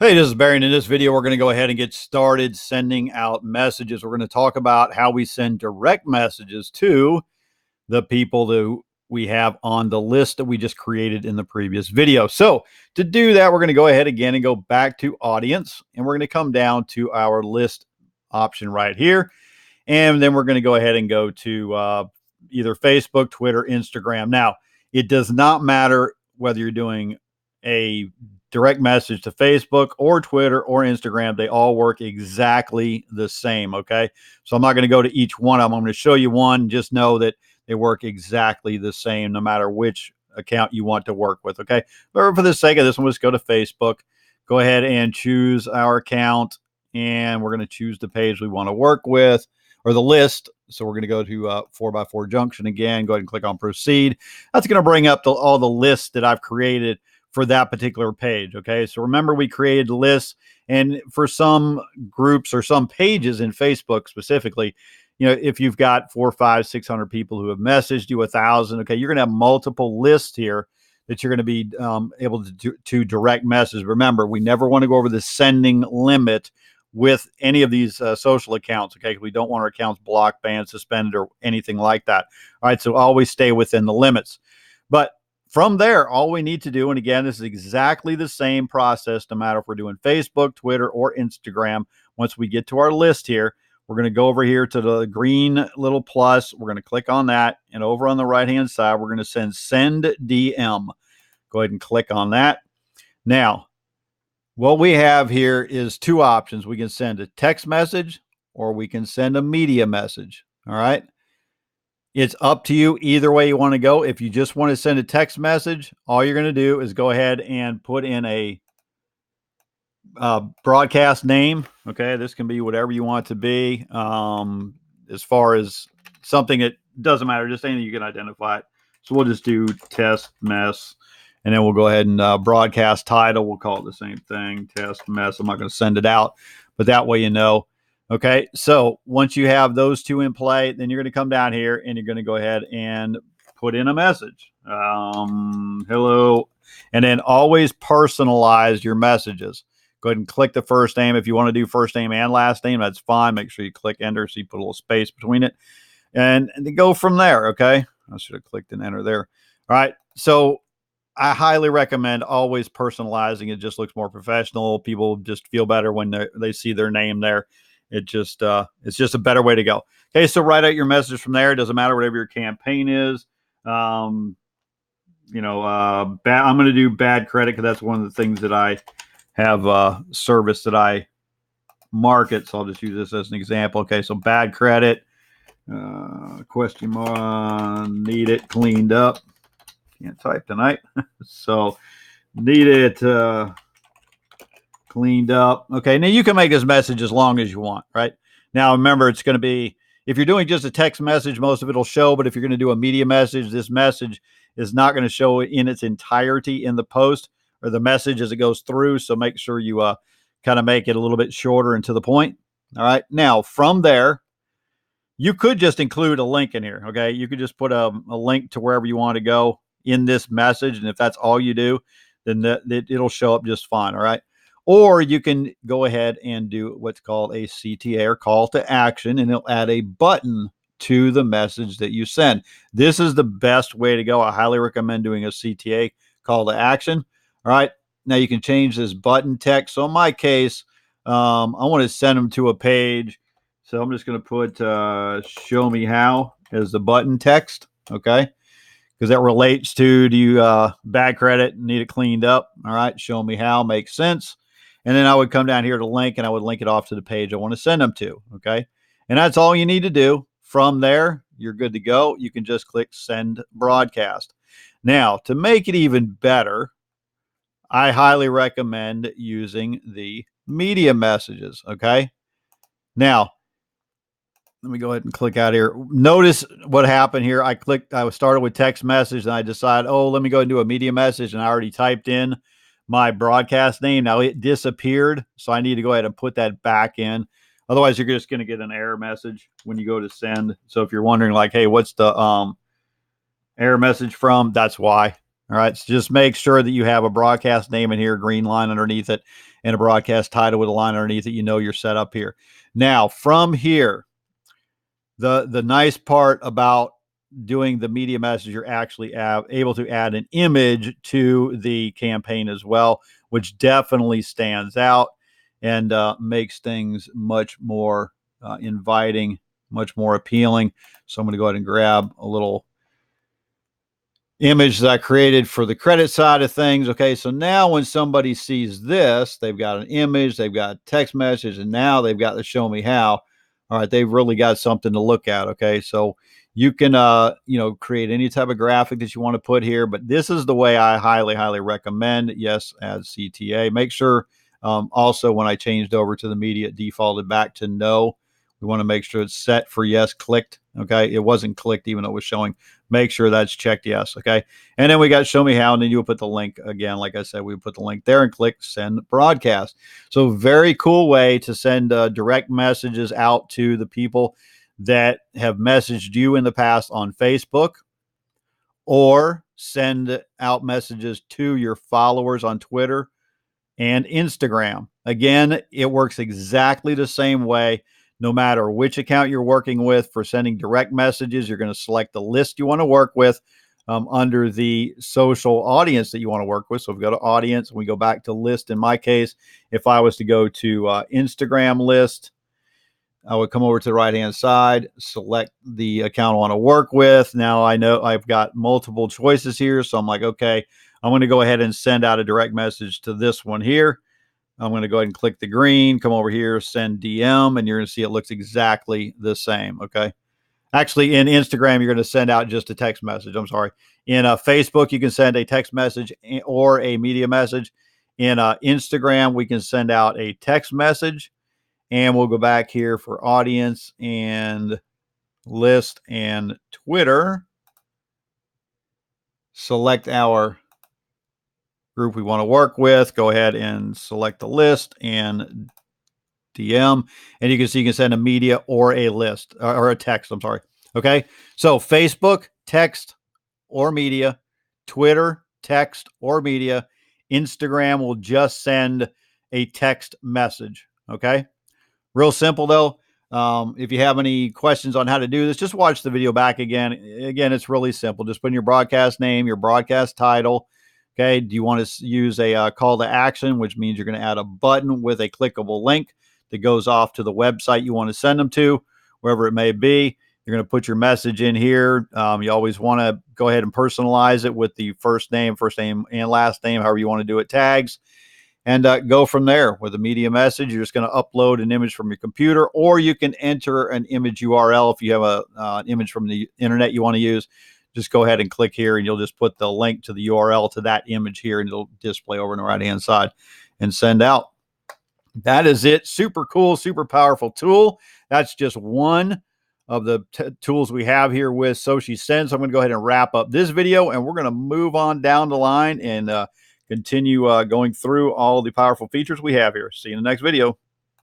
Hey, this is Barry, and in this video, we're going to go ahead and get started sending out messages. We're going to talk about how we send direct messages to the people that we have on the list that we just created in the previous video. So to do that, we're going to go ahead again and go back to audience, and we're going to come down to our list option right here. And then we're going to go ahead and go to either Facebook, Twitter, Instagram. Now, it does not matter whether you're doing a direct message to Facebook or Twitter or Instagram. They all work exactly the same. Okay. So I'm not going to go to each one of them. I'm going to show you one. Just know that they work exactly the same no matter which account you want to work with. Okay. But for the sake of this one, let's go to Facebook. Go ahead and choose our account. And we're going to choose the page we want to work with, or the list. So we're going to go to 4x4 Junction again. Go ahead and click on proceed. That's going to bring up all the lists that I've created for that particular page. Okay. So remember, we created lists, and for some groups or some pages in Facebook specifically, you know, if you've got 400, 500, 600 people who have messaged you 1,000, okay, you're going to have multiple lists here that you're going to be able to direct message. Remember, we never want to go over the sending limit with any of these social accounts, okay? We don't want our accounts blocked, banned, suspended, or anything like that. All right, so always stay within the limits. But from there, all we need to do, and again, this is exactly the same process, no matter if we're doing Facebook, Twitter, or Instagram. Once we get to our list here, we're going to go over here to the green little plus. We're going to click on that, and over on the right-hand side, we're going to send DM. Go ahead and click on that. Now, what we have here is two options. We can send a text message or we can send a media message. All right. It's up to you either way you want to go. If you just want to send a text message, all you're going to do is go ahead and put in a broadcast name. Okay. This can be whatever you want it to be. As far as something, it doesn't matter. Just anything you can identify it. So we'll just do test mess. And then we'll go ahead and broadcast title. We'll call it the same thing, test mess. I'm not going to send it out, but that way you know. Okay, so once you have those two in play, then you're going to come down here and you're going to go ahead and put in a message. Hello. And then always personalize your messages. Go ahead and click the first name. If you want to do first name and last name, that's fine. Make sure you click enter so you put a little space between it. And then go from there, okay? I should have clicked and enter there. All right, so I highly recommend always personalizing. It just looks more professional. People just feel better when they see their name there. It's just a better way to go. Okay, so write out your message from there. It doesn't matter whatever your campaign is. I'm going to do bad credit because that's one of the things that I have service that I market. So I'll just use this as an example. Okay, so bad credit, question mark, need it cleaned up. Can't type tonight. So need it cleaned up. Okay, now you can make this message as long as you want, right? Now remember, it's going to be, if you're doing just a text message, most of it will show, but if you're going to do a media message, this message is not going to show in its entirety in the post or the message as it goes through. So make sure you kind of make it a little bit shorter and to the point. All right, now from there, you could just include a link in here, okay? You could just put a link to wherever you want to go in this message, and if that's all you do, then it'll show up just fine. All right. Or you can go ahead and do what's called a CTA, or call to action, and it'll add a button to the message that you send. This is the best way to go. I highly recommend doing a CTA, call to action. All right. Now you can change this button text. So in my case, I want to send them to a page. So I'm just going to put show me how as the button text. Okay. Because that relates to, do you bad credit, need it cleaned up? All right, show me how, makes sense. And then I would come down here to link, and I would link it off to the page I want to send them to, okay? And that's all you need to do. From there, you're good to go. You can just click send broadcast. Now, to make it even better, I highly recommend using the media messages, okay? Now, let me go ahead and click out here. Notice what happened here. I started with text message, and I decided, let me go and do a media message. And I already typed in my broadcast name. Now it disappeared. So I need to go ahead and put that back in. Otherwise, you're just going to get an error message when you go to send. So if you're wondering like, hey, what's the error message from? That's why. All right. So just make sure that you have a broadcast name in here, green line underneath it. and a broadcast title with a line underneath it. You know you're set up here. Now, from here, the nice part about doing the media message, you're actually able to add an image to the campaign as well, which definitely stands out and makes things much more inviting, much more appealing. So I'm going to go ahead and grab a little image that I created for the credit side of things. Okay, so now when somebody sees this, they've got an image, they've got text message, and now they've got the show me how. All right, they've really got something to look at. Okay, so you can create any type of graphic that you want to put here, but this is the way I highly recommend. Yes, add CTA. Make sure also when I changed over to the media, it defaulted back to no. We want to make sure it's set for yes clicked. Okay, it wasn't clicked even though it was showing. Make sure that's checked yes. Okay, and then we got show me how, and then you would put the link again. Like I said, we put the link there and click send broadcast. So very cool way to send direct messages out to the people that have messaged you in the past on Facebook, or send out messages to your followers on Twitter and Instagram. Again, it works exactly the same way. No matter which account you're working with for sending direct messages, you're going to select the list you want to work with under the social audience that you want to work with. So if we go to audience, we go back to list. In my case, if I was to go to Instagram list, I would come over to the right-hand side, select the account I want to work with. Now I know I've got multiple choices here. So I'm like, okay, I'm going to go ahead and send out a direct message to this one here. I'm going to go ahead and click the green, come over here, send DM, and you're going to see it looks exactly the same. Okay. Actually, in Instagram, you're going to send out just a text message. I'm sorry. In Facebook, you can send a text message or a media message. In Instagram, we can send out a text message, and we'll go back here for audience and list and Twitter. Select our group we want to work with. Go ahead and select the list and DM, and you can see you can send a media or a list or a text. I'm sorry. Okay. So Facebook, text or media, Twitter, text or media, Instagram will just send a text message. Okay. Real simple though. If you have any questions on how to do this, just watch the video back again. Again, it's really simple. Just put in your broadcast name, your broadcast title. Okay. Do you want to use a call to action, which means you're going to add a button with a clickable link that goes off to the website you want to send them to, wherever it may be. You're going to put your message in here. You always want to go ahead and personalize it with the first name and last name, however you want to do it, tags, and go from there with a media message. You're just going to upload an image from your computer, or you can enter an image URL if you have an image from the internet you want to use. Just go ahead and click here, and you'll just put the link to the URL to that image here, and it'll display over on the right-hand side and send out. That is it. Super cool, super powerful tool. That's just one of the tools we have here with SociSend. So I'm going to go ahead and wrap up this video, and we're going to move on down the line and continue going through all the powerful features we have here. See you in the next video.